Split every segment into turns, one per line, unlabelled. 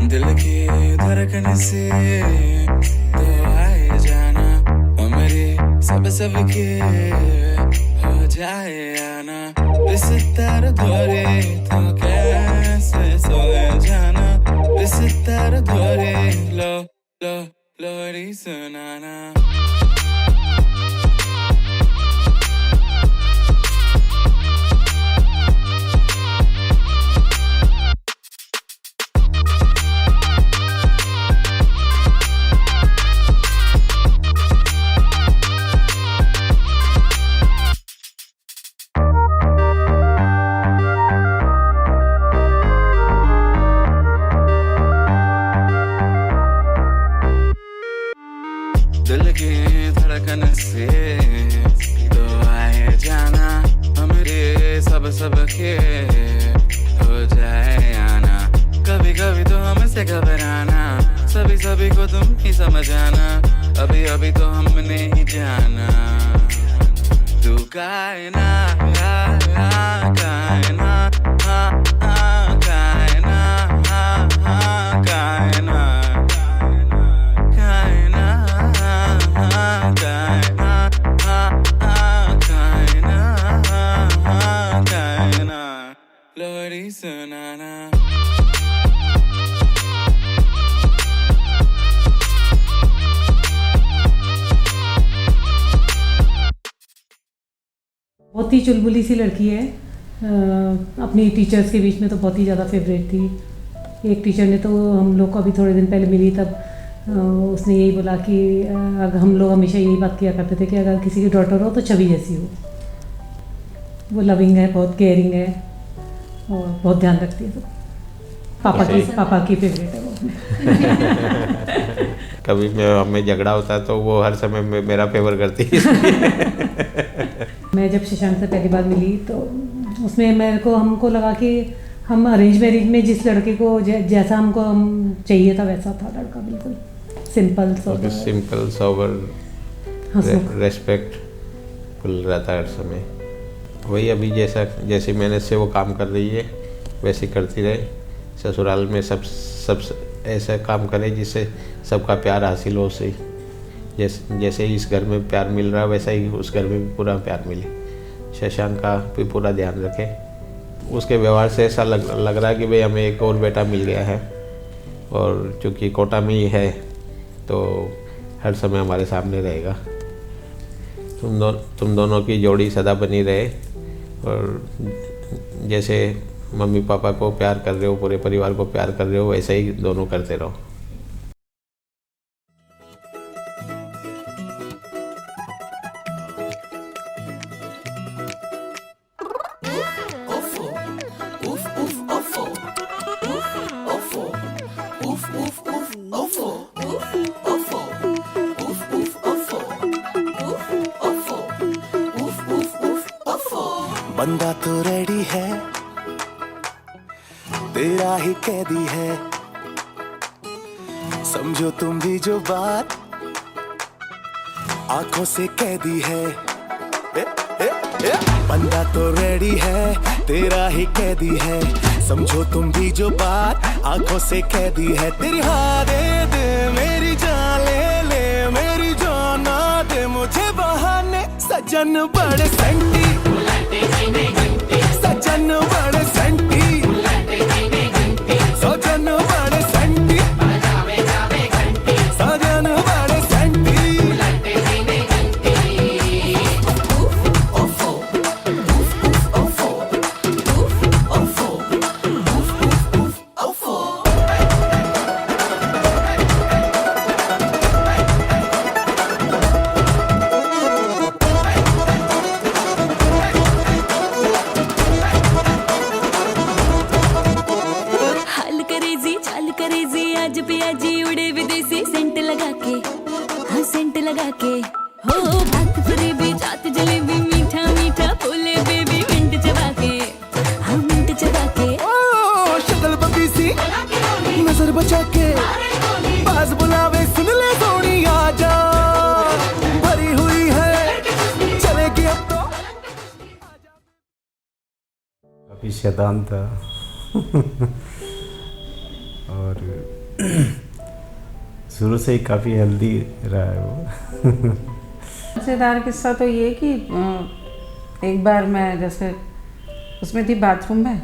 दिल की धड़कन से तो आए जाना, मेरे सब के हो जाए आना। इस दर्द भरे तो कैसे सोए जाना, इस दर्द भरे लो लोरी सुनाना। दिल की धड़कन से तो आए जाना, हमरे सब के हो जाए आना। कभी कभी तो हमसे घबराना, सभी को तुम ही समझाना। अभी तो हमने ही जाना, तू कायना कायना कायना लोरी सुनाना।
बहुत ही चुलबुली सी लड़की है। अपनी टीचर्स के बीच में तो बहुत ही ज़्यादा फेवरेट थी। एक टीचर ने तो हम लोग को अभी थोड़े दिन पहले मिली, तब उसने यही बोला कि अगर हम लोग हमेशा यही बात किया करते थे कि अगर किसी की डॉटर हो तो छवि जैसी हो। वो लविंग है, बहुत केयरिंग है और बहुत ध्यान रखती है। तो पापा की फेवरेट है वो।
कभी हमें झगड़ा होता है तो वो हर समय मेरा फेवर करती है।
मैं जब शशांक से पहली बार मिली तो उसमें हमको लगा कि हम अरेंज मैरिज में जिस लड़के को जैसा हम चाहिए था वैसा था लड़का। बिल्कुल सिंपल
सोबर रेस्पेक्टफुल रहता है हर समय। वही अभी जैसे मेहनत से वो काम कर रही है वैसे करती रहे। ससुराल में सब ऐसा काम करे जिससे सबका प्यार हासिल हो। सही जैसे इस घर में प्यार मिल रहा है वैसा ही उस घर में भी पूरा प्यार मिले। शशांक का भी पूरा ध्यान रखे। उसके व्यवहार से ऐसा लग रहा है कि भाई हमें एक और बेटा मिल गया है, और चूँकि कोटा में ही है तो हर समय हमारे सामने रहेगा। तुम दोनों की जोड़ी सदा बनी रहे, और जैसे मम्मी पापा को प्यार कर रहे हो, पूरे परिवार को प्यार कर रहे हो, वैसे ही दोनों करते रहो।
बंदा तो रेडी है, तेरा ही कैदी है। समझो तुम भी जो बात आंखों से कैदी है। बंदा तो रेडी है, तेरा ही कैदी है। समझो तुम भी जो बात आंखों से कैदी है। तेरी हाँ दे दे, मेरी जान ले ले, मेरी जान ना दे मुझे बहाने। सजन बड़े सेंटी, सजन बड़े सेंटी, सजन बड़े सेंटी, सजन बड़े सेंटी।
आज पियाजी उड़े विदेशी सेंट लगा के, हाँ सेंट लगा के। हो बात फरेबी जात जलेबी, मीठा मीठा बोले बेबी मिंट चबा के, हाँ मिंट चबा के।
काफ़ी शैतान था और शुरू से ही काफ़ी हेल्दी रहा है वो।
मज़ेदार किस्सा तो ये कि एक बार मैं जैसे उसमें थी बाथरूम में,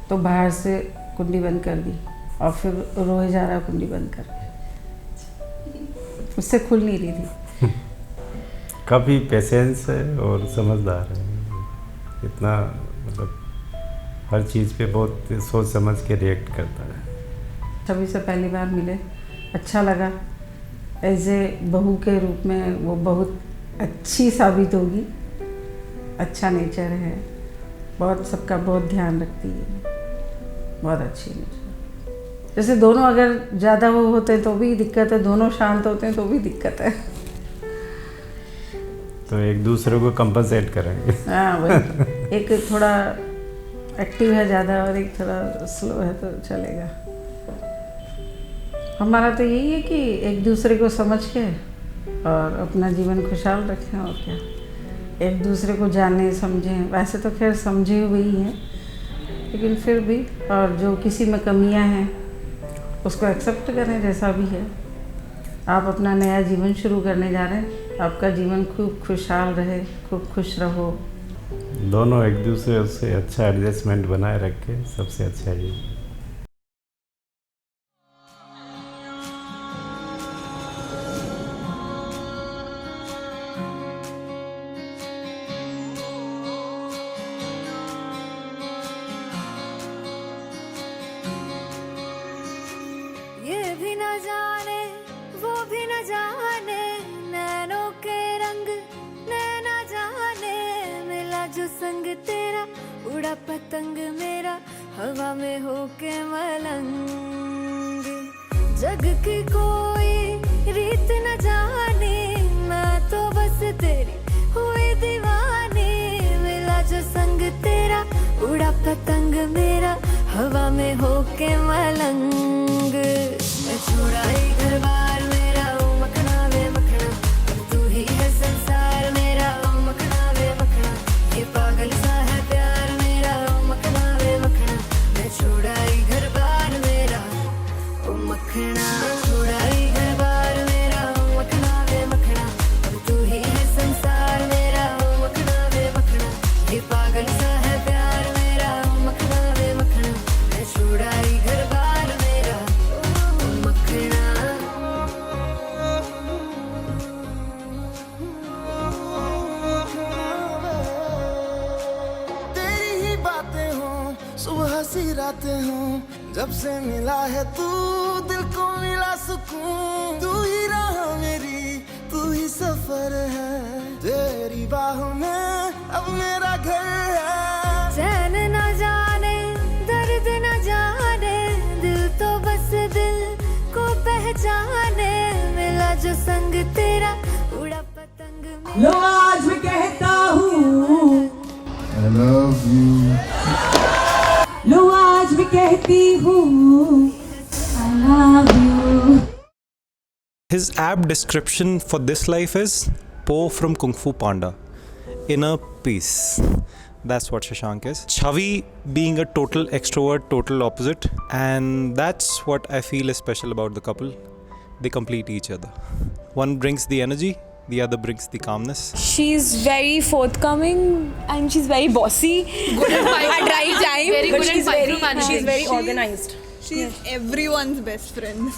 तो बाहर से कुंडी बंद कर दी और फिर रोए जा रहा कुंडी बंद करके, उससे खुल नहीं रही थी।
काफ़ी पेशेंस है और समझदार है, इतना मतलब हर चीज़ पे बहुत सोच समझ के रिएक्ट करता है।
छवि से पहली बार मिले, अच्छा लगा। एज ए बहू के रूप में वो बहुत अच्छी साबित होगी, अच्छा नेचर है, बहुत सबका बहुत ध्यान रखती है, बहुत अच्छी नेचर। जैसे दोनों अगर ज़्यादा वो होते हैं तो भी दिक्कत है, दोनों शांत होते हैं तो भी दिक्कत है।
तो एक दूसरे को कंपनसेट करेंगे।
हाँ वही, एक थोड़ा एक्टिव है ज़्यादा और एक थोड़ा स्लो है तो चलेगा। हमारा तो यही है कि एक दूसरे को समझ के और अपना जीवन खुशहाल रखें, और क्या, एक दूसरे को जाने समझें। वैसे तो खैर समझे हुए ही हैं, लेकिन फिर भी, और जो किसी में कमियां हैं उसको एक्सेप्ट करें जैसा भी है। आप अपना नया जीवन शुरू करने जा रहे हैं, आपका जीवन खूब खुशहाल रहे, खूब खुश रहो।
दोनों एक दूसरे से अच्छा एडजस्टमेंट बनाए रखें, सबसे अच्छा ये।
ये भी न जाने वो भी न जाने, नैनों के रंग नैना जाने, मिला जो संग तेरा उड़ा पतंग मेरा हवा में होके मलंग। जग की कोई रीत न जाने, मैं तो बस तेरी हुई दीवानी, मिला जो संग तेरा उड़ा पतंग मेरा हवा में होके मलंग। मैं छोड़ा ही घर बार मेरा, ओ मखना वे मखना, अब तू ही है संसार मेरा, ओ मखना वे मखना, ये पागल सा है प्यार मेरा, ओ मखना वे मखना। मैं छोड़ा ही घर बार मेरा, ओ मखना, छोड़ा ही घर बार मेरा, ओ मखना वे मखना, अब तू ही है संसार मेरा, ओ मखना वे मखना, ये पागल सा है प्यार मेरा, ओ मखना वे मखना। मैं छोड़ा ही घर बार मेरा, ओ मखना।
तेरी ही बातें हों, सुबह सी रातें हों, जब से मिला है तू दिल को मिला सुकून। तू ही राह मेरी, तू ही सफर है, तेरी बाहों में अब मेरा घर है।
चैन न जाने दर्द न जाने, दिल तो बस दिल को पहचाने, मिला जो संग तेरा उड़ा पतंग मेरा।
लो आज मैं कहता हूँ
I love you.
लो आज मैं कहती हूँ I love you.
His apt description for this life is Po from Kung Fu Panda. Inner peace. That's what Shashank is. Chavi being a total extrovert, total opposite. And that's what I feel is special about the couple. They complete each other. One brings the energy, the other brings the calmness.
She's very forthcoming and she's very bossy. Good at right time.
Very
but
good at
she's very,
micromanaging.
she's very organized.
She's everyone's best friend.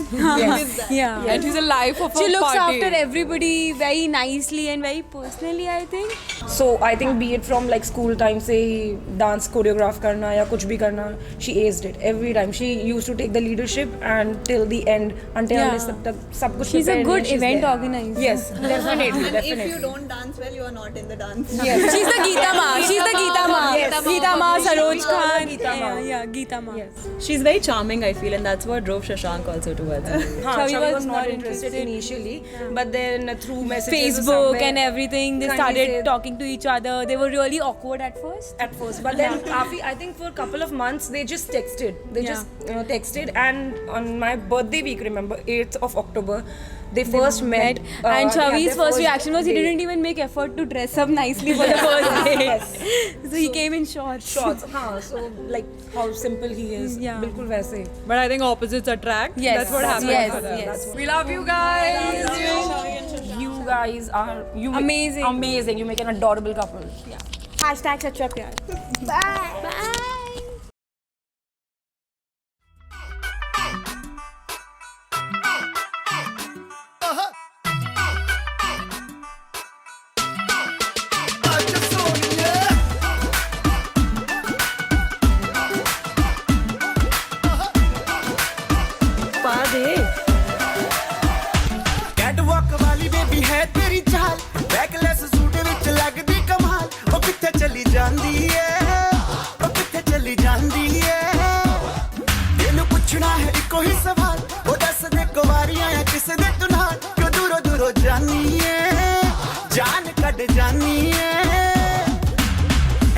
Yeah.
And she's a life of
She
a
looks
party.
after everybody very nicely and very personally, I think.
So I think be it from like school time से ही dance choreograph करना या कुछ भी करना, she aced it every time. She used to take the leadership and till the end until
Yeah.
unless तब तक सब कुछ
She's a
prepare
good
नहीं, she's
event
there.
organizer.
Yes, definitely, definitely.
If you don't dance well, you are not in the dance.
Yes.
She's the Geeta Ma. She's the Geeta Ma.
Yes.
Geeta Ma, Saroj
call her
Khan.
Geeta Ma.
Yeah, Geeta Ma.
Yes.
She's very charming, I feel, and that's what drove Shashank also towards her.
Chavi was not interested initially, but then through messages or
Facebook
somewhere,
and everything, they
kindly
started
said-
talking to each other. They were really awkward at first.
at first, but then काफी I think for a couple of months they just texted. They
Yeah.
just texted, and on my birthday week, remember 8th of October, they first met.
And
they had
Chavi's
their
first reaction was he
date.
didn't even make effort to dress up nicely for the first date. So he came in shorts.
हाँ, so like how simple he is.
Yeah.
बिल्कुल वैसे.
But I think opposites attract.
Yes.
That's what happened.
Yes.
We love you guys. You guys are
Amazing.
Amazing. You make an adorable couple.
Hashtag Sacha Pyar. Bye.
Catwalk वाली baby है तेरी चाल backless suit विच लगदी कमाल ओ किथे चली जांदी है ओ किथे चली जांदी है तेनू पुछना है इको ही सवाल ओ दस दे कुवारियां है किस दे तू नाल क्यों दूरों दूरों जानी है जान कड जानी है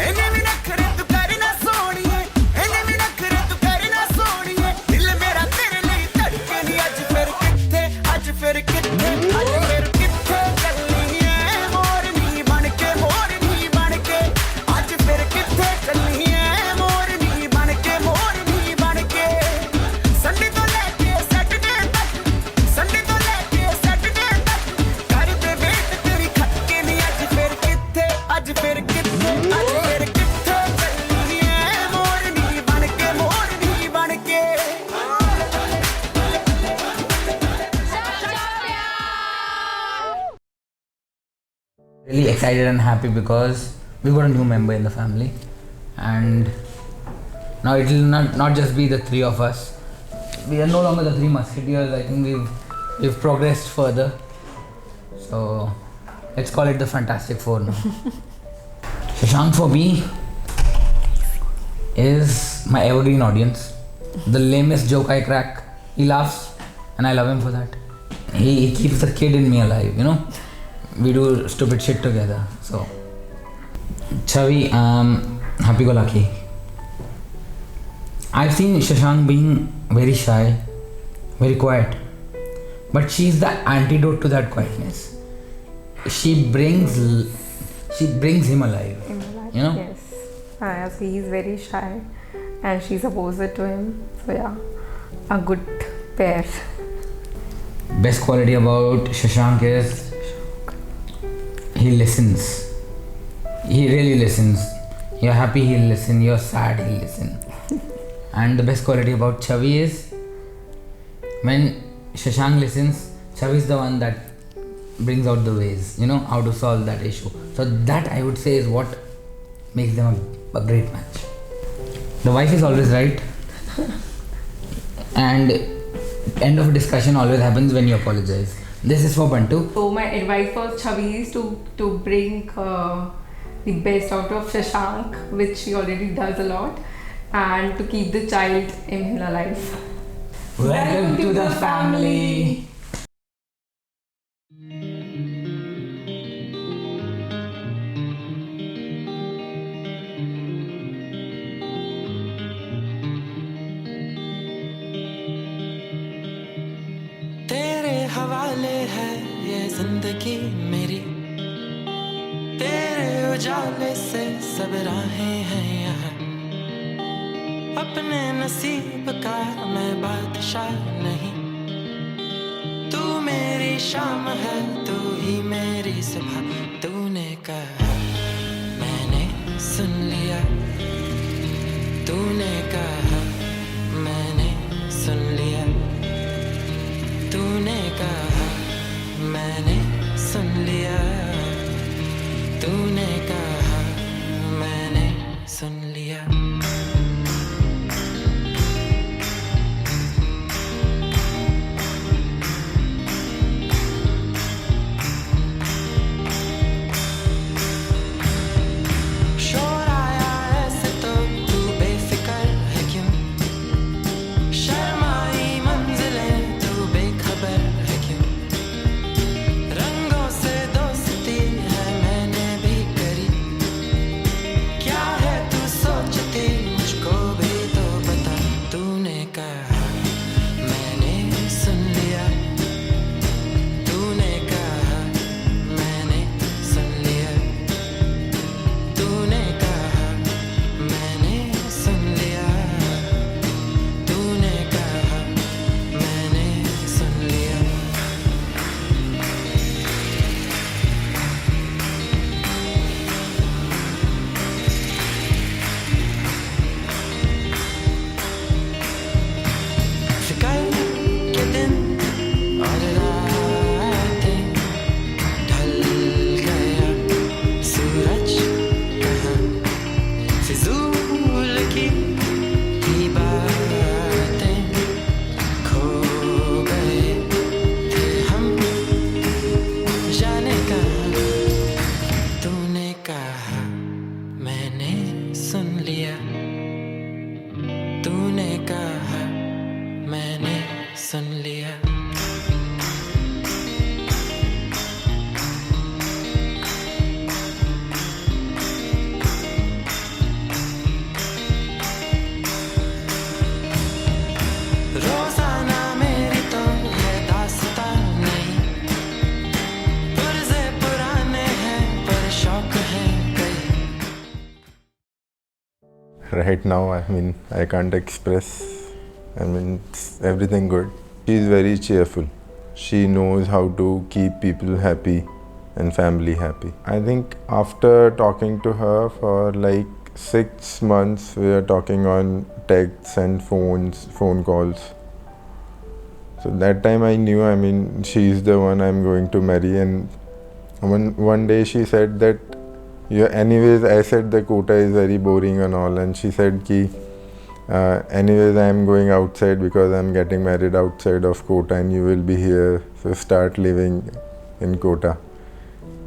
एने भी नखरे तू करना सोनी है एने भी नखरे तू करना सोनी है दिल मेरा तेरे लिए धड़के नहीं आज फिर किथे आज फिर किथे आज फिर किथे चलनी है मोरनी बन के आज फिर किथे चलनी है मोरनी बन के संडे तो लेके सैटरडे तक कर दे वेट तेरी खटके नहीं आज फिर किथे आज फिर किथे चलनी है मोरनी बन के
Really excited and happy because we got a new member in the family, and now it will not just be the three of us. We are no longer the three musketeers. I think we've progressed further. So let's call it the Fantastic Four now. Shashank for me is my evergreen audience. The lamest joke I crack, he laughs, and I love him for that. He keeps the kid in me alive, you know. We do stupid shit together. So Chavi, happy-go-lucky. I've seen Shashank being very shy, very quiet, but she's the antidote to that quietness. She brings him alive. You know.
Yes. Yes, he is very shy, and she's opposite to him. So yeah, a good pair.
Best quality about Shashank is he listens. He really listens. You're happy, he'll listen. You're sad, he'll listen. And the best quality about Chavi is when Shashank listens, Chavi is the one that brings out the ways, you know, how to solve that issue. So that I would say is what makes them a great match. The wife is always right. And end of a discussion always happens when you apologize. This is for Bantu.
So my advice for Chavi is to bring the best out of Shashank, which she already does a lot, and to keep the child in her life.
Welcome to the family.
तेरे हवाले है ये जिंदगी मेरी, तेरे उजाले से सब राहें हैं यहाँ। अपने नसीब का मैं बादशाह नहीं, तू मेरी शाम है, तू ही मेरी सुबह। तूने कहा मैंने सुन लिया, तूने कहा मैंने सुन लिया, तूने कहा मैंने सुन लिया, तूने कहा मैंने सुन लिया। शोर आया ऐसे तो तू बेफिक्र है क्यों, शर्माई मंजिलें तू बेखबर है क्यों। रंगों से दोस्ती है मैंने भी करी, क्या है तू सोचती मुझ सुन लिया। रोजाना मेरी तो ये दास्तां नहीं, पुरज़े पुराने हैं पर शौक है कई।
Right now, I mean, I can't express. I mean, it's everything good. She's very cheerful. She knows how to keep people happy and family happy. I think after talking to her for like 6 months, we are talking on texts and phone calls. So that time I knew, I mean, she's the one I'm going to marry. And one day she said that, yeah, anyways, I said the quota is very boring and all, and she said ki, anyways, I am going outside because I am getting married outside of Kota and you will be here, so start living in Kota.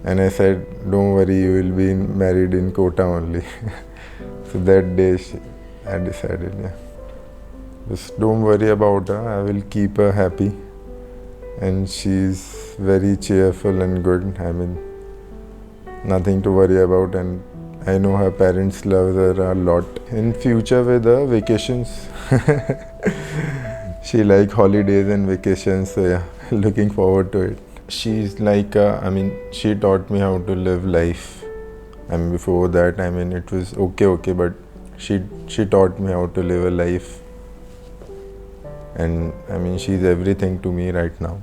And I said, don't worry, you will be married in Kota only. So that day I decided, yeah, just don't worry about her, I will keep her happy. And she's very cheerful and good, I mean, nothing to worry about, and I know her parents love her a lot. In future with her vacations, she like holidays and vacations, so yeah, looking forward to it. She's like, I mean, she taught me how to live life. And before that, I mean, it was okay, but she taught me how to live a life. And I mean, she's everything to me right now.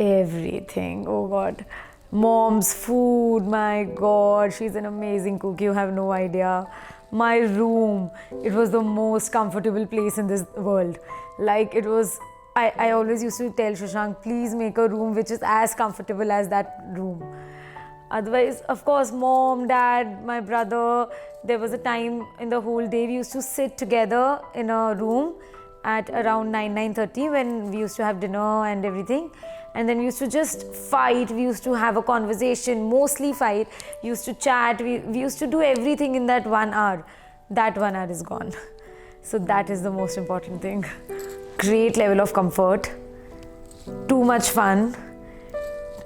Everything. Oh God. Mom's food, my God, she's an amazing cook, you have no idea. My room, it was the most comfortable place in this world. Like it was, I always used to tell Shashank, please make a room which is as comfortable as that room. Otherwise, of course, mom, dad, my brother, there was a time in the whole day we used to sit together in a room at around 9:30 when we used to have dinner and everything. And then we used to just fight, we used to have a conversation, mostly fight, we used to chat, we used to do everything in that 1 hour. That 1 hour is gone. So that is the most important thing. Great level of comfort, too much fun,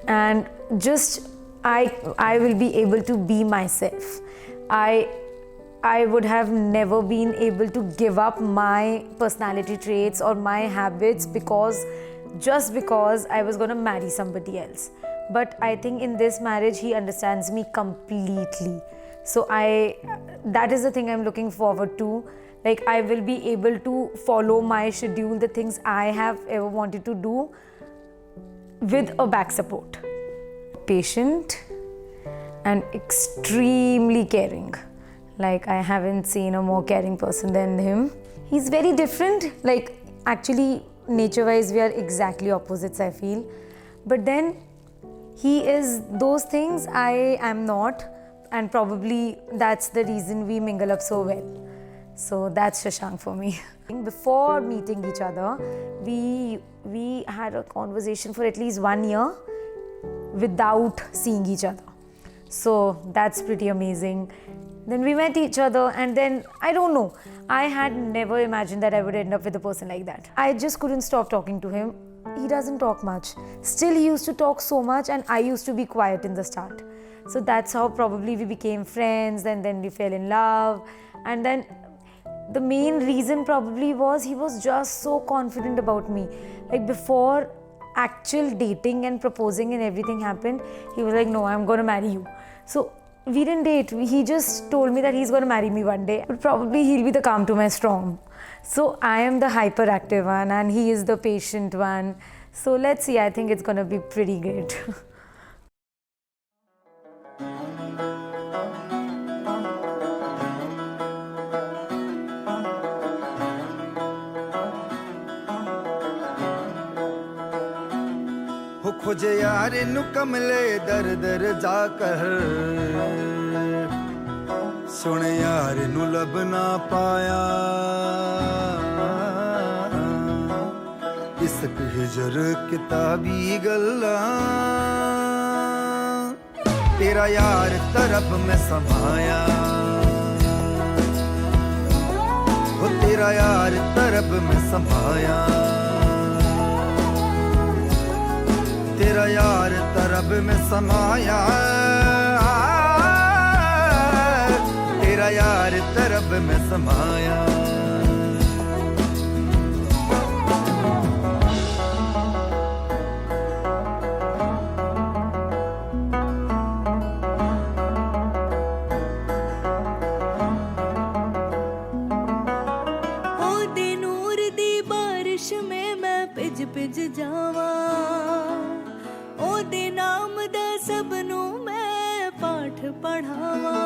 and just I will be able to be myself. I would have never been able to give up my personality traits or my habits just because I was going to marry somebody else. But I think in this marriage, he understands me completely. So that is the thing I'm looking forward to. Like I will be able to follow my schedule, the things I have ever wanted to do with a back support. Patient and extremely caring. Like I haven't seen a more caring person than him. He's very different. Like actually nature-wise we are exactly opposites, I feel. But then he is those things I am not, and probably that's the reason we mingle up so well. So that's Shashank for me. Before meeting each other, we had a conversation for at least 1 year without seeing each other. So that's pretty amazing. Then we met each other, and then I don't know, I had never imagined that I would end up with a person like that. I just couldn't stop talking to him. He doesn't talk much. Still, he used to talk so much, and I used to be quiet in the start. So that's how probably we became friends, and then we fell in love. And then the main reason probably was he was just so confident about me. Like before actual dating and proposing and everything happened, he was like, no, I'm going to marry you. So we didn't date. He just told me that he's going to marry me one day. But probably he'll be the calm to my storm. So I am the hyperactive one and he is the patient one. So let's see, I think it's going to be pretty great.
खोजे यार नु कमले दर दर जाकर सुने यार नु लब ना पाया इश्क हिजर किताबी गल्ला तेरा यार तरफ में समाया वो तेरा यार तरफ में समाया तेरा यार तरब में समाया तेरा यार तरब में समाया
ओ दे नूर दी बारिश में मैं पिज पिज जावा ओदे नाम दा सबनू मैं पाठ पढ़ावा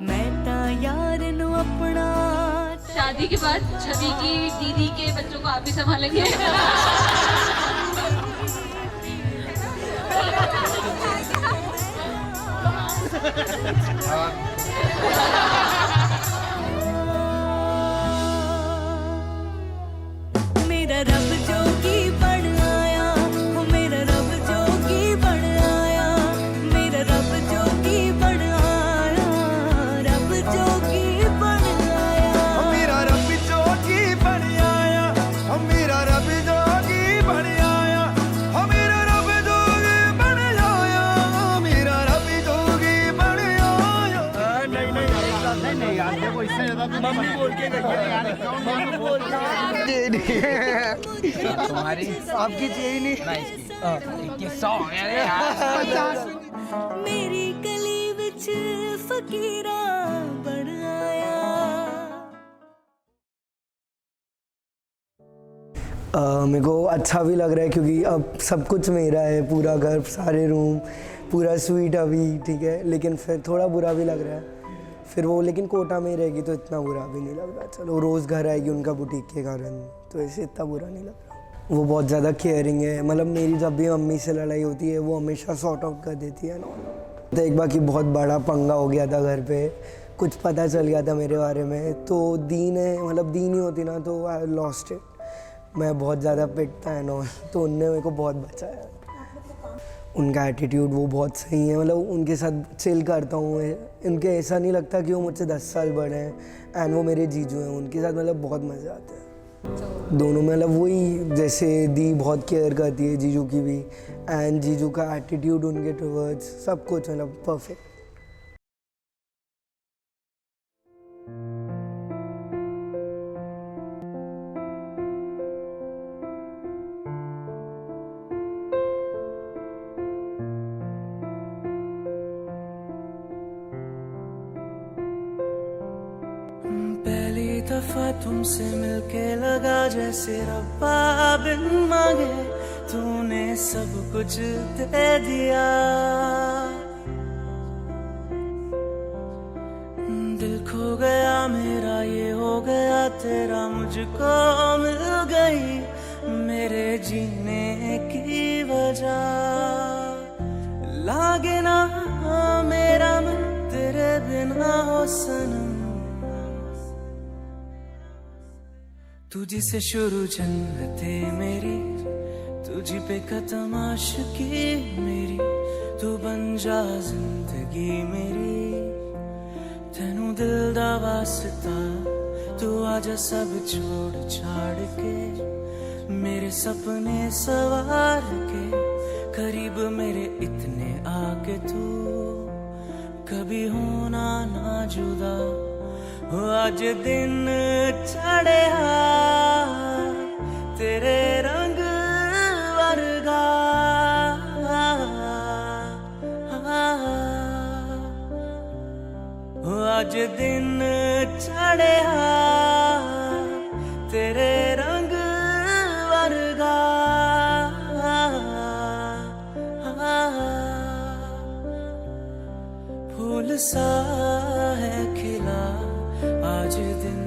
मैं ता यार नु अपना।
शादी के बाद छवि की दीदी के बच्चों को आप ही संभालेंगे?
मेरा रब जोगी बन आया, मेरा रब जोगी बन आया, मेरा रब जोगी बन आया, रब जोगी बन आया,
मेरा रब जोगी बन आया, मेरा रब जोगी बन आया, मेरा रब जोगी बन आया, मेरा रब जोगी बन आया। नहीं नहीं नहीं यार, देखो इससे ज्यादा मम्मी बोल के गई है यार, मम्मी बोल के तुम्हारी आपकी चाहिए नहीं
100 मेरी गली विच फकीरा बन आया।
मेरे को अच्छा भी लग रहा है क्योंकि अब सब कुछ मेरा है, पूरा घर, सारे रूम, पूरा स्वीट अभी ठीक है, लेकिन फिर थोड़ा बुरा भी लग रहा है। फिर वो लेकिन कोटा में रहेगी तो इतना बुरा भी नहीं लग रहा। चलो रोज़ घर आएगी उनका बुटीक के कारण, तो ऐसे इतना बुरा नहीं लग रहा। वो बहुत ज़्यादा केयरिंग है, मतलब मेरी जब भी मम्मी से लड़ाई होती है वो हमेशा सॉर्ट आउट कर देती है ना। तो एक बार की बहुत बड़ा पंगा हो गया था घर पे, कुछ पता चल गया था मेरे बारे में, तो दीन है, मतलब दीन ही होती ना तो आई लॉस्ट इट। मैं बहुत ज़्यादा पिटता है ना, तो उनने मेरे को बहुत बचाया। उनका एटीट्यूड वो बहुत सही है, मतलब उनके साथ चिल करता हूँ, उनके ऐसा नहीं लगता कि वो मुझसे 10 साल बड़े हैं, एंड वो मेरे जीजू हैं, उनके साथ मतलब बहुत मज़ा आता है। दोनों में मतलब वही, जैसे दी बहुत केयर करती है जीजू की भी, एंड जीजू का एटीट्यूड उनके टुवर्ड्स सब कुछ मतलब परफेक्ट।
पहली दफा तुमसे मिलके लगा जैसे रब्बा बिन मांगे तूने सब कुछ दे दिया। दिल खो गया मेरा, ये हो गया
तेरा मुझको मिल गई मेरे जीने की वजह लागे ना मेरा मन तेरे बिना हो सनम तुझी से शुरू जन्नते मेरी तुझी पे खत्म आशिकी मेरी तू बन जा जिंदगी मेरी तेनू दिल दा वास्ता तू आजा सब छोड़ छाड़ के मेरे सपने सवार के करीब मेरे इतने आके तू कभी होना ना जुदा हो आज दिन चढ़े तेरे रंग वर्गा हो आज दिन चढ़े तेरे रंग वर्गा फूल सा है खिला आज दिन